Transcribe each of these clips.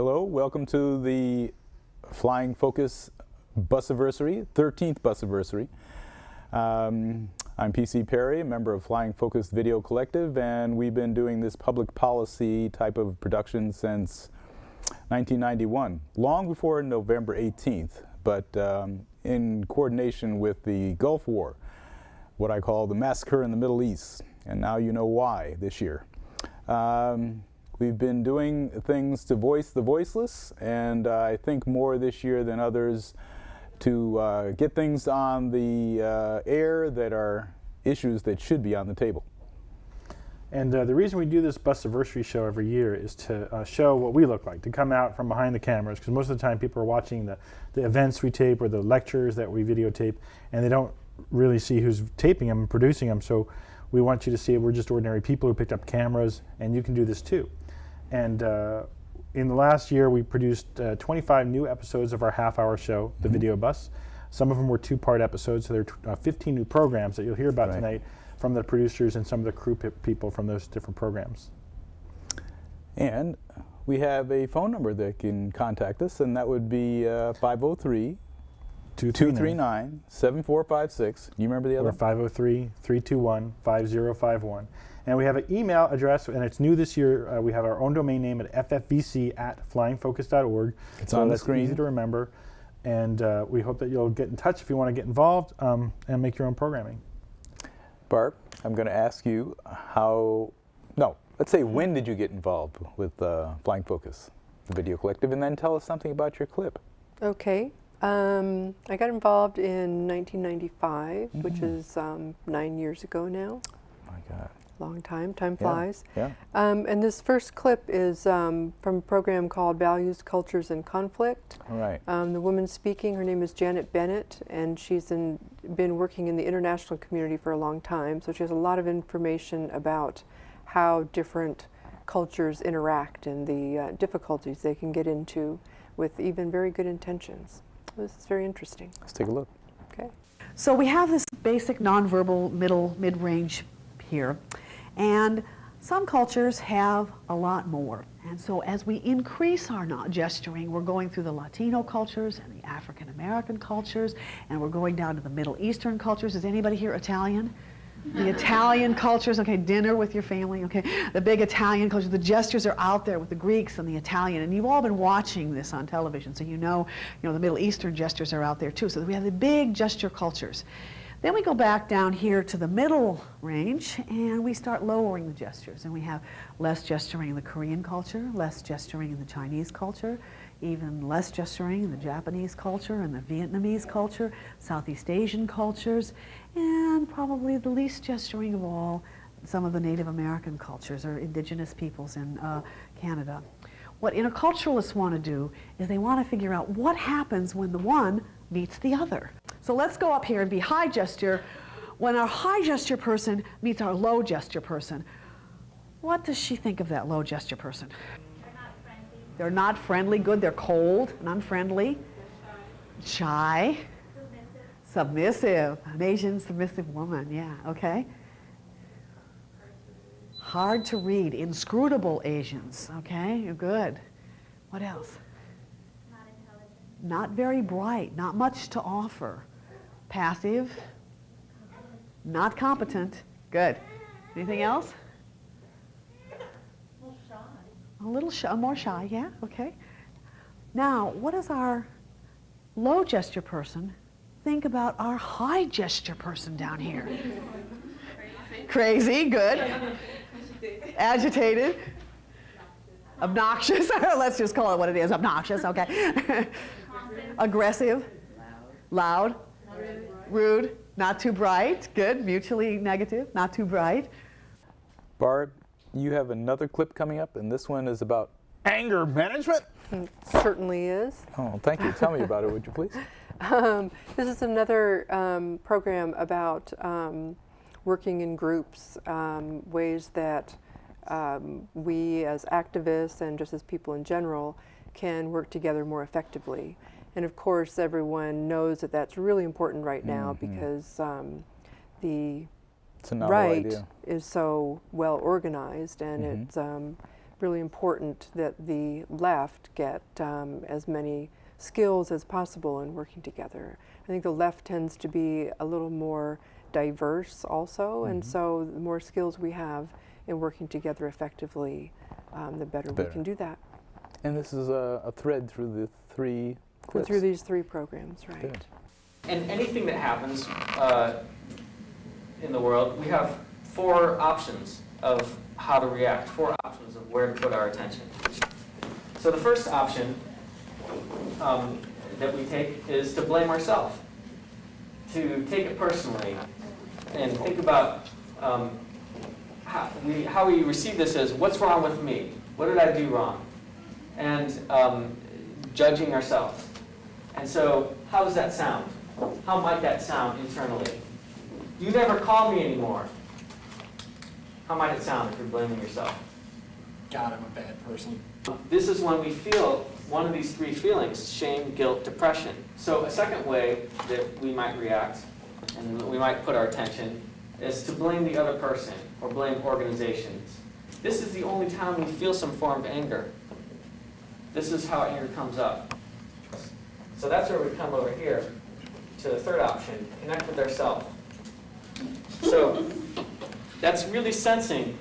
Hello, welcome to the Flying Focus Busiversary, 13th Busiversary. I'm PC Peri, a member of Flying Focus Video Collective, and we've been doing this public policy type of production since 1991, long before November 18th, but in coordination with the Gulf War, what I call the massacre in the Middle East, and now you know why this year. We've been doing things to voice the voiceless, and I think more this year than others to get things on the air that are issues that should be on the table. And the reason we do this Busiversary show every year is to show what we look like, to come out from behind the cameras, because most of the time people are watching the events we tape or the lectures that we videotape, and they don't really see who's taping them and producing them. So we want you to see we're just ordinary people who picked up cameras, and you can do this too. And in the last year, we produced 25 new episodes of our half-hour show, The Video Bus. Some of them were two-part episodes, so there are 15 new programs that you'll hear about tonight from the producers and some of the crew people from those different programs. And we have a phone number that can contact us, and that would be 503-239-7456. Do you remember the other? Or 503-321-5051. And we have an email address, and it's new this year. We have our own domain name at ffvc@flyingfocus.org. It's on the screen. Easy to remember. And we hope that you'll get in touch if you want to get involved and make your own programming. Barb, I'm going to ask you let's say when did you get involved with Flying Focus, the Video Collective, and then tell us something about your clip. Okay. I got involved in 1995, which is 9 years ago now. Oh my God. Long time. Time flies. Yeah. And this first clip is from a program called Values, Cultures, and Conflict. All right. The woman speaking, her name is Bennett, and she's been working in the international community for a long time, so she has a lot of information about how different cultures interact and the difficulties they can get into with even very good intentions. This is very interesting. Let's take a look. Okay. So we have this basic nonverbal mid-range here, and some cultures have a lot more. And so as we increase our gesturing, we're going through the Latino cultures and the African American cultures, and we're going down to the Middle Eastern cultures. Is anybody here Italian? The Italian cultures, okay, dinner with your family, okay, the big Italian culture, the gestures are out there with the Greeks and the Italian, and you've all been watching this on television, so you know the Middle Eastern gestures are out there too, so we have the big gesture cultures. Then we go back down here to the middle range, and we start lowering the gestures, and we have less gesturing in the Korean culture, less gesturing in the Chinese culture, even less gesturing in the Japanese culture and the Vietnamese culture, Southeast Asian cultures, and probably the least gesturing of all, some of the Native American cultures or indigenous peoples in Canada. What interculturalists want to do is they want to figure out what happens when the one meets the other. So let's go up here and be high gesture. When our high gesture person meets our low gesture person, what does she think of that low gesture person? They're not friendly, good, they're cold and unfriendly. Shy. Submissive. An Asian submissive woman, yeah, okay. Hard to read, inscrutable Asians, okay, you're good. What else? Not intelligent. Not very bright, not much to offer. Passive. Not competent, good. Anything else? A little shy, more shy, yeah, okay. Now, what does our low gesture person think about our high gesture person down here? Crazy, good. Agitated. Obnoxious. Let's just call it what it is, obnoxious, okay. Aggressive. Loud. Rude. Not too bright, good. Mutually negative, not too bright. Barb, you have another clip coming up, and this one is about anger management. It certainly is. Oh, thank you. Tell me about it, would you please? This is another program about working in groups, ways that we as activists and just as people in general can work together more effectively. And of course, everyone knows that that's really important right now because the right is so well organized, and it's really important that the left get as many skills as possible in working together. I think the left tends to be a little more diverse also, and so the more skills we have in working together effectively, the better we can do that. And this is a thread through the three clips. Through these three programs, right. Good. And anything that happens in the world, we have 4 options of how to react, 4 options of where to put our attention. So the first option that we take is to blame ourselves, to take it personally, and think about how we receive this as, what's wrong with me? What did I do wrong? And judging ourselves. And so how does that sound? How might that sound internally? You never call me anymore. How might it sound if you're blaming yourself? God, I'm a bad person. This is when we feel one of these 3 feelings: shame, guilt, depression. So a second way that we might react, and we might put our attention, is to blame the other person or blame organizations. This is the only time we feel some form of anger. This is how anger comes up. So that's where we come over here to the third option, connect with ourselves. So that's really sensing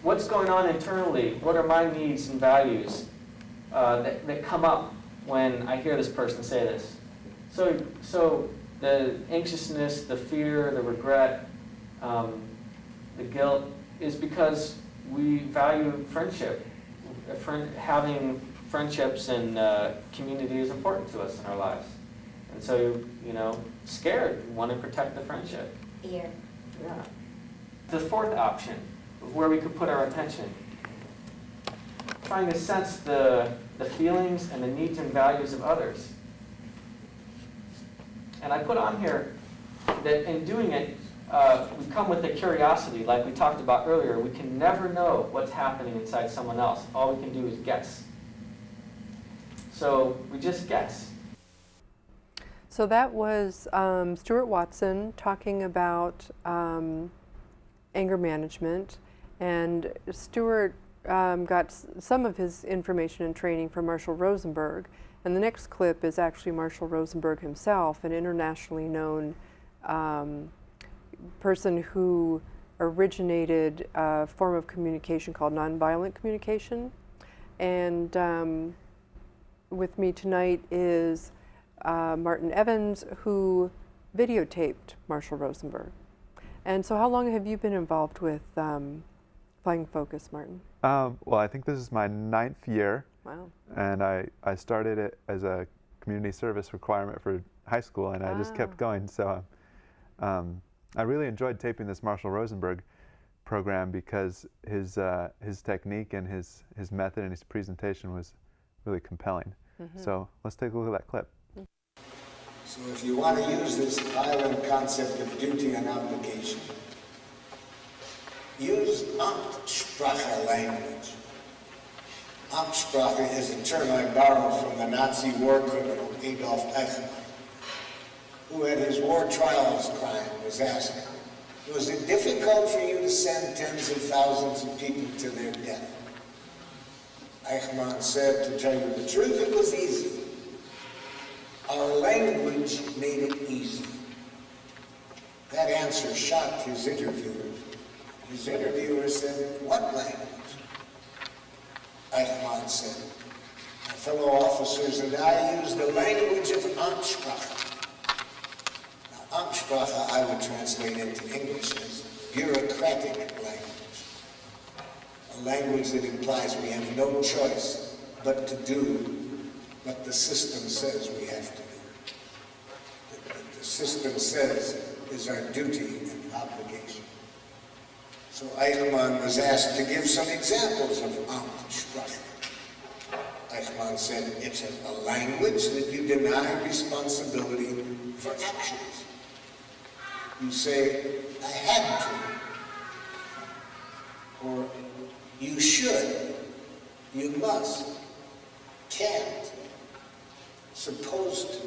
what's going on internally, what are my needs and values that come up when I hear this person say this. So the anxiousness, the fear, the regret, the guilt is because we value friendship. Having friendships and community is important to us in our lives. And so, scared, want to protect the friendship. Fear. Yeah. The fourth option, where we could put our attention, trying to sense the feelings and the needs and values of others. And I put on here that in doing it, we come with a curiosity, like we talked about earlier. We can never know what's happening inside someone else. All we can do is guess. So we just guess. So that was Stuart Watson talking about anger management, and Stuart got some of his information and training from Marshall Rosenberg, and the next clip is actually Marshall Rosenberg himself, an internationally known person who originated a form of communication called nonviolent communication. And with me tonight is Martin Evans, who videotaped Marshall Rosenberg. And so how long have you been involved with Flying Focus, Martin? Well, I think this is my 9th year. Wow. And I started it as a community service requirement for high school, and I just kept going. So I really enjoyed taping this Marshall Rosenberg program because his technique and his method and his presentation was really compelling. So let's take a look at that clip. So if you want to use this island concept of duty and obligation, use Amtssprache language. Amtssprache is a term I borrowed from the Nazi war criminal Adolf Eichmann, who at his war trials crime was asked, was it difficult for you to send tens of thousands of people to their death? Eichmann said, to tell you the truth, it was easy. Our language made it easy. That answer shocked his interviewers. His interviewer said, what language? Eichmann said, my fellow officers and I use the language of Amtssprache. Now, Amtssprache I would translate into English as bureaucratic language. A language that implies we have no choice but to do what the system says we have to do. What the system says is our duty and obligation. So Eichmann was asked to give some examples of Amtssprache. Eichmann said, it's a language that you deny responsibility for actions. You say, I had to, or you should, you must, can't, supposed to.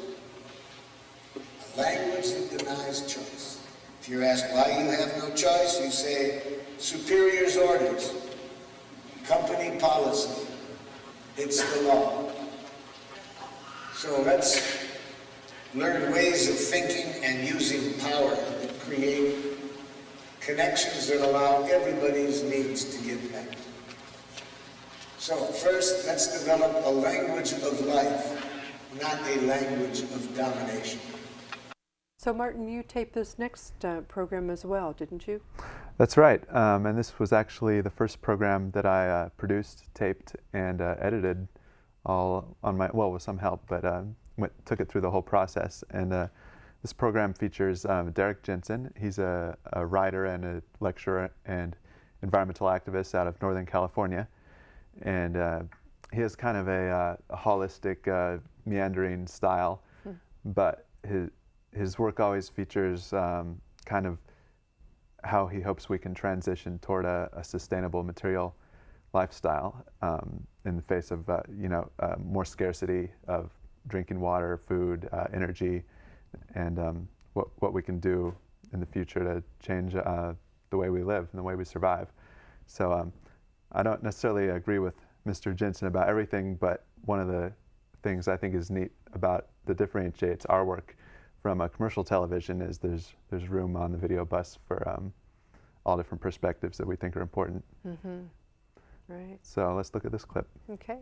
A language that denies choice. If you're asked why you have no choice, you say, superior's orders. company policy. It's the law. So let's learn ways of thinking and using power that create connections that allow everybody's needs to get met. So first, let's develop a language of life, not a language of domination. So Martin, you taped this next program as well, didn't you? That's right, and this was actually the first program that I produced, taped, and edited all on my, well, with some help, but took it through the whole process. And this program features Derrick Jensen. He's a writer and a lecturer and environmental activist out of Northern California. And he has kind of a holistic, meandering style, but his work always features kind of how he hopes we can transition toward a sustainable material lifestyle in the face of more scarcity of drinking water, food, energy, and what we can do in the future to change the way we live and the way we survive. So I don't necessarily agree with Mr. Jensen about everything, but one of the things I think is neat about that differentiates our work from a commercial television is there's room on the video bus for all different perspectives that we think are important. Mm-hmm. Right. So let's look at this clip. Okay.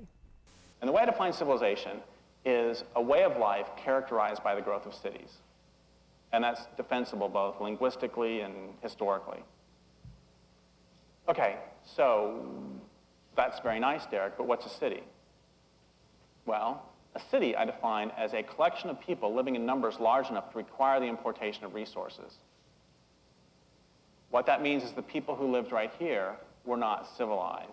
And the way to define civilization is a way of life characterized by the growth of cities. And that's defensible both linguistically and historically. Okay, so that's very nice, Derrick, but what's a city? Well, a city I define as a collection of people living in numbers large enough to require the importation of resources. What that means is the people who lived right here were not civilized.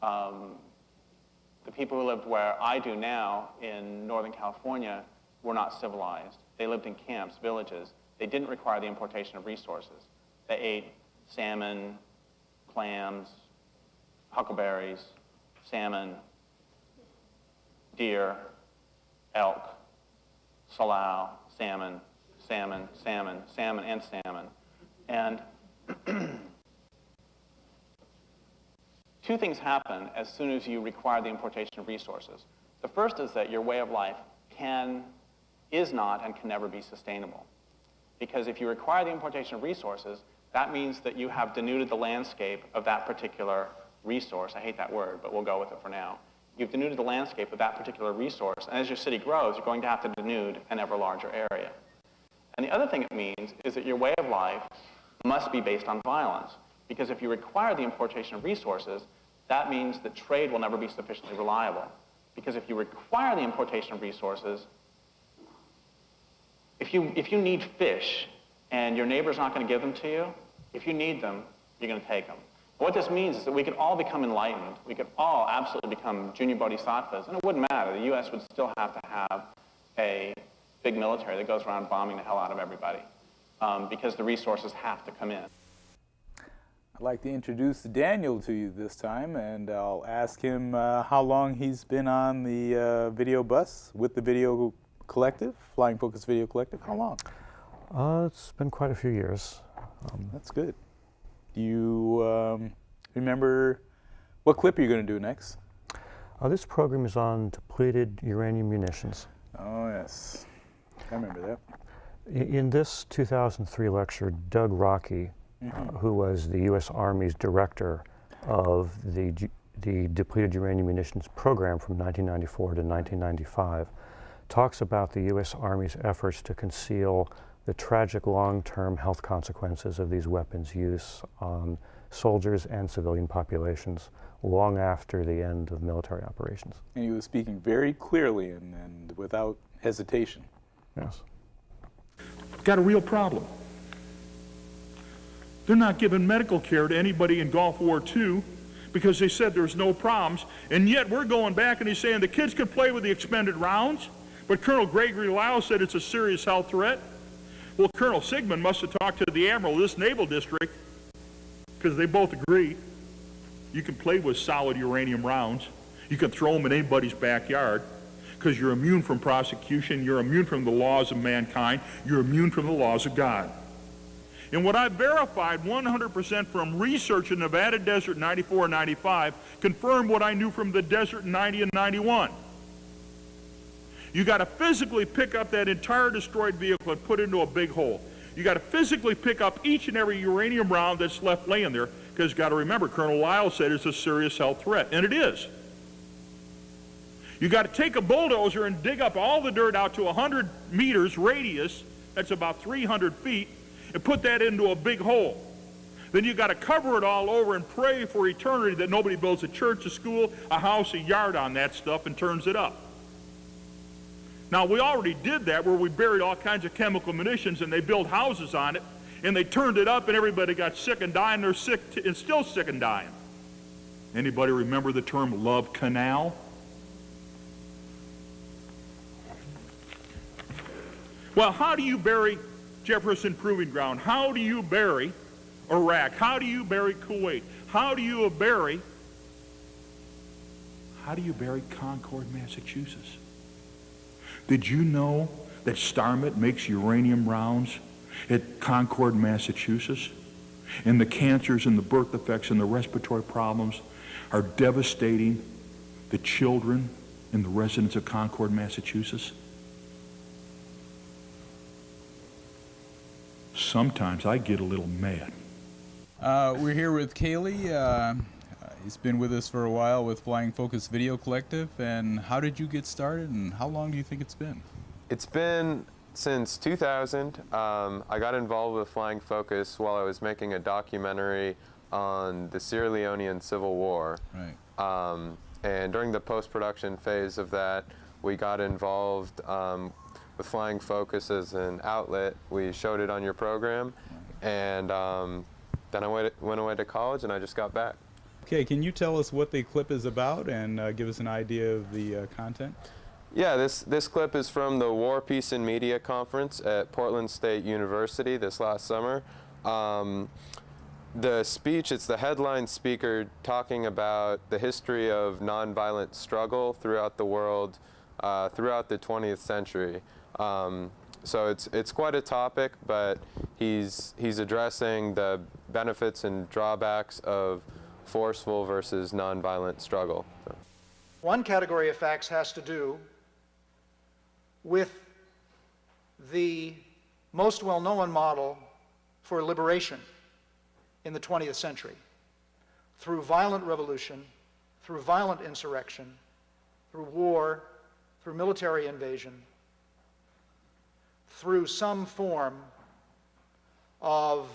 The people who lived where I do now in Northern California were not civilized. They lived in camps, villages. They didn't require the importation of resources. They ate salmon, clams, huckleberries, salmon, deer, elk, salao, salmon, salmon, salmon, salmon, and salmon. And two things happen as soon as you require the importation of resources. The first is that your way of life is not and can never be sustainable. Because if you require the importation of resources, that means that you have denuded the landscape of that particular resource. I hate that word, but we'll go with it for now. You've denuded the landscape of that particular resource, and as your city grows, you're going to have to denude an ever larger area. And the other thing it means is that your way of life must be based on violence. Because if you require the importation of resources, that means that trade will never be sufficiently reliable. Because if you require the importation of resources, if you need fish and your neighbor's not going to give them to you, if you need them, you're going to take them. But what this means is that we could all become enlightened. We could all absolutely become junior bodhisattvas, and it wouldn't matter. The U.S. would still have to have a big military that goes around bombing the hell out of everybody because the resources have to come in. I'd like to introduce Daniel to you this time, and I'll ask him how long he's been on the video bus with the video collective, Flying Focus Video Collective. How long? It's been quite a few years. That's good. Do you remember what clip you're going to do next? This program is on depleted uranium munitions. Oh, yes. I remember that. In this 2003 lecture, Doug Rokke, who was the U.S. Army's director of the depleted uranium munitions program from 1994 to 1995, talks about the U.S. Army's efforts to conceal the tragic long-term health consequences of these weapons use on soldiers and civilian populations long after the end of military operations. And he was speaking very clearly and without hesitation. Yes. Got a real problem. They're not giving medical care to anybody in Gulf War II because they said there's no problems, and yet we're going back and he's saying the kids can play with the expended rounds, but Colonel Gregory Lau said it's a serious health threat. Well, Colonel Sigmund must have talked to the admiral of this naval district because they both agree you can play with solid uranium rounds. You can throw them in anybody's backyard because you're immune from prosecution, you're immune from the laws of mankind, you're immune from the laws of God. And what I verified 100% from research in Nevada Desert 94 and 95 confirmed what I knew from the desert in 90 and 91. You got to physically pick up that entire destroyed vehicle and put it into a big hole. You got to physically pick up each and every uranium round that's left laying there, because you got to remember, Colonel Lyle said it's a serious health threat, and it is. You got to take a bulldozer and dig up all the dirt out to 100 meters radius, that's about 300 feet, and put that into a big hole. Then you got to cover it all over and pray for eternity that nobody builds a church, a school, a house, a yard on that stuff and turns it up. Now, we already did that where we buried all kinds of chemical munitions and they built houses on it and they turned it up and everybody got sick and died, and they're sick and still sick and dying. Anybody remember the term love canal? Well, how do you bury Jefferson Proving Ground? How do you bury Iraq? How do you bury Kuwait? How do you bury Concord, Massachusetts? Did you know that Starmet makes uranium rounds at Concord, Massachusetts? And the cancers and the birth defects and the respiratory problems are devastating the children and the residents of Concord, Massachusetts? Sometimes I get a little mad. We're here with Caley. He's been with us for a while with Flying Focus Video Collective. And how did you get started, and how long do you think it's been? It's been since 2000. I got involved with Flying Focus while I was making a documentary on the Sierra Leonean Civil War. Right. And during the post-production phase of that, we got involved with Flying Focus as an outlet. We showed it on your program, and then I went away to college, and I just got back. Okay, can you tell us what the clip is about and give us an idea of the content? Yeah, this clip is from the War, Peace, and Media Conference at Portland State University this last summer. The speech, it's the headline speaker talking about the history of nonviolent struggle throughout the world, throughout the 20th century. So it's quite a topic, but he's addressing the benefits and drawbacks of forceful versus nonviolent struggle. So. One category of facts has to do with the most well-known model for liberation in the 20th century, through violent revolution, through violent insurrection, through war, through military invasion, through some form of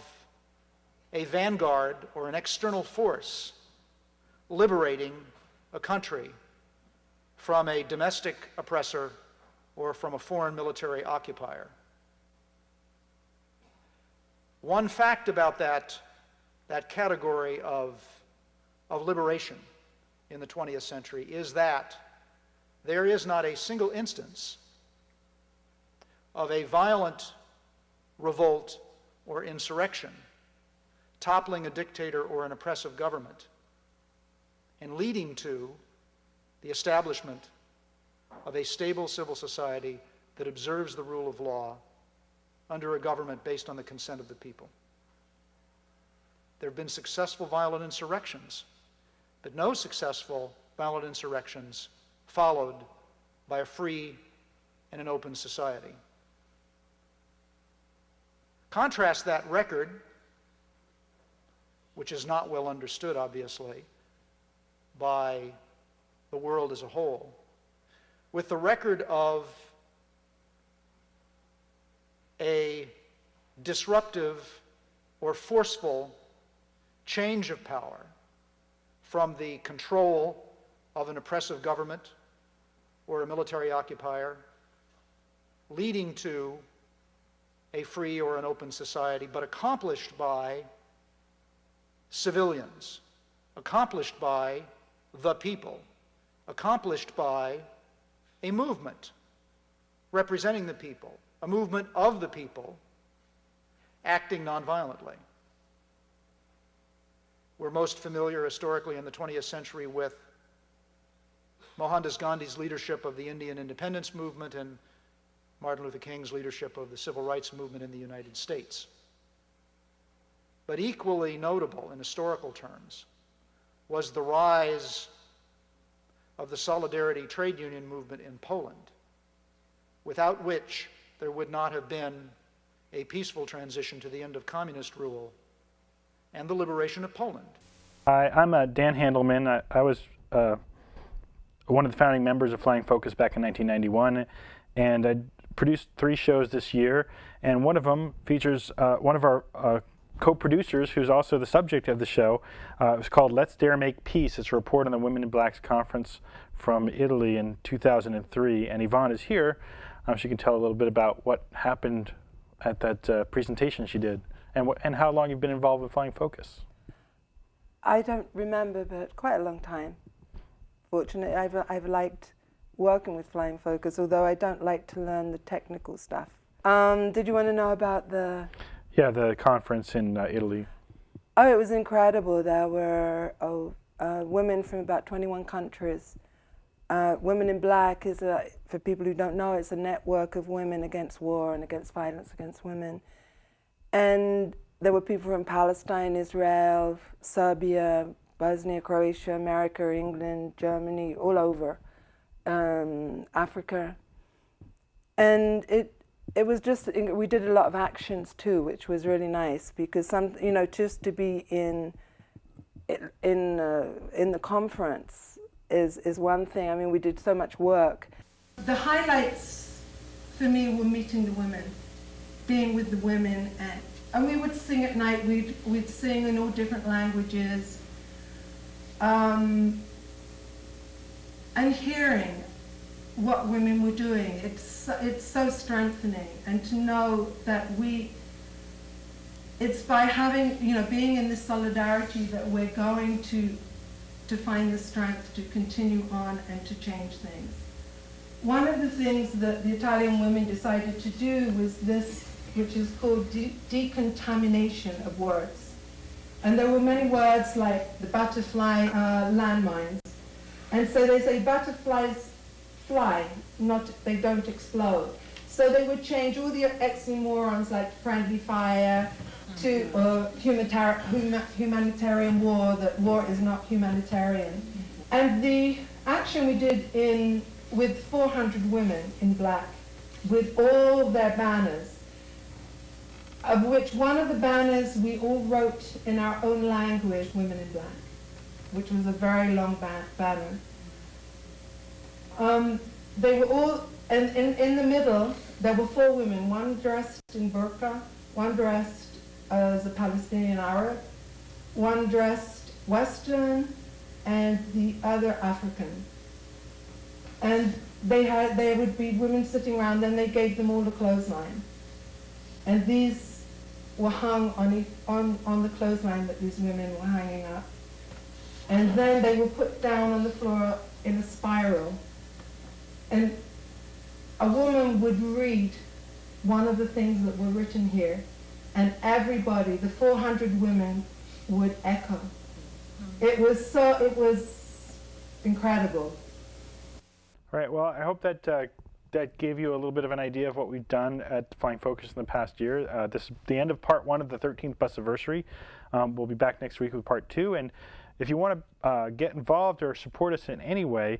a vanguard or an external force liberating a country from a domestic oppressor or from a foreign military occupier. One fact about that category of liberation in the 20th century is that there is not a single instance of a violent revolt or insurrection toppling a dictator or an oppressive government and leading to the establishment of a stable civil society that observes the rule of law under a government based on the consent of the people. There have been successful violent insurrections, but no successful violent insurrections followed by a free and an open society. Contrast that record, which is not well understood, obviously, by the world as a whole, with the record of a disruptive or forceful change of power from the control of an oppressive government or a military occupier, leading to a free or an open society, but accomplished by civilians, accomplished by the people, accomplished by a movement representing the people, a movement of the people acting nonviolently. We're most familiar historically in the 20th century with Mohandas Gandhi's leadership of the Indian independence movement and Martin Luther King's leadership of the civil rights movement in the United States. but equally notable in historical terms was the rise of the Solidarity trade union movement in Poland, without which there would not have been a peaceful transition to the end of communist rule and the liberation of Poland. Hi, I'm Dan Handelman. I was one of the founding members of Flying Focus back in 1991, and I produced 3 shows this year, and one of them features one of our co-producers who's also the subject of the show. It was called Let's Dare Make Peace. It's a report on the Women in Blacks conference from Italy in 2003, and Yvonne is here. She can tell a little bit about what happened at that presentation she did, and how long you've been involved with Flying Focus. I don't remember, but quite a long time. Fortunately, I've liked working with Flying Focus, although I don't like to learn the technical stuff. Did you want to know about the... Yeah, the conference in Italy. Oh, it was incredible. There were women from about 21 countries. Women in Black is, for people who don't know, it's a network of women against war and against violence against women. And there were people from Palestine, Israel, Serbia, Bosnia, Croatia, America, England, Germany, all over, Africa. And it was just, we did a lot of actions too, which was really nice, because just to be in the conference is one thing. I mean, we did so much work. The highlights for me were meeting the women, being with the women, and we would sing at night. We'd sing in all different languages, and hearing what women were doing. It's so strengthening, and to know that it's by having, being in this solidarity that we're going to find the strength to continue on and to change things. One of the things that the Italian women decided to do was this, which is called decontamination of words. And there were many words like the butterfly, landmines. And so they say butterflies fly, they don't explode. So they would change all the oxymorons like friendly fire to humanitarian war, that war is not humanitarian. And the action we did with 400 women in Black, with all their banners, of which one of the banners we all wrote in our own language, Women in Black, which was a very long banner. They were all, and in the middle, there were 4 women, one dressed in burqa, one dressed as a Palestinian Arab, one dressed Western, and the other African. And there would be women sitting around, then they gave them all a clothesline. And these were hung on the clothesline that these women were hanging up. And then they were put down on the floor in a spiral. And a woman would read one of the things that were written here, and everybody, the 400 women, would echo. It was incredible. All right, well, I hope that that gave you a little bit of an idea of what we've done at Flying Focus in the past year. This is the end of part 1 of the 13th Busiversary. We'll be back next week with part 2, and if you want to get involved or support us in any way,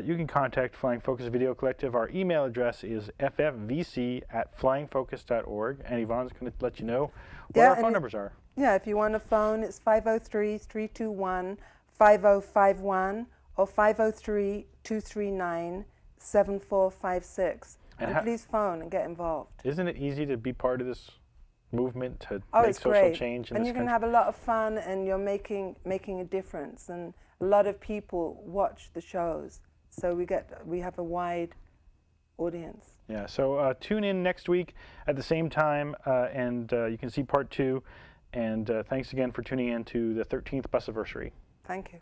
you can contact Flying Focus Video Collective. Our email address is ffvc@flyingfocus.org, and Yvonne's going to let you know what our phone numbers are. Yeah, if you want a phone, it's 503-321-5051 or 503-239-7456. And please phone and get involved. Isn't it easy to be part of this movement to make it's social great. change in and this you can country? have a lot of fun, and you're making a difference, and a lot of people watch the shows, so we have a wide audience. Yeah, so tune in next week at the same time, and you can see part 2, and thanks again for tuning in to the 13th Busiversary. Thank you.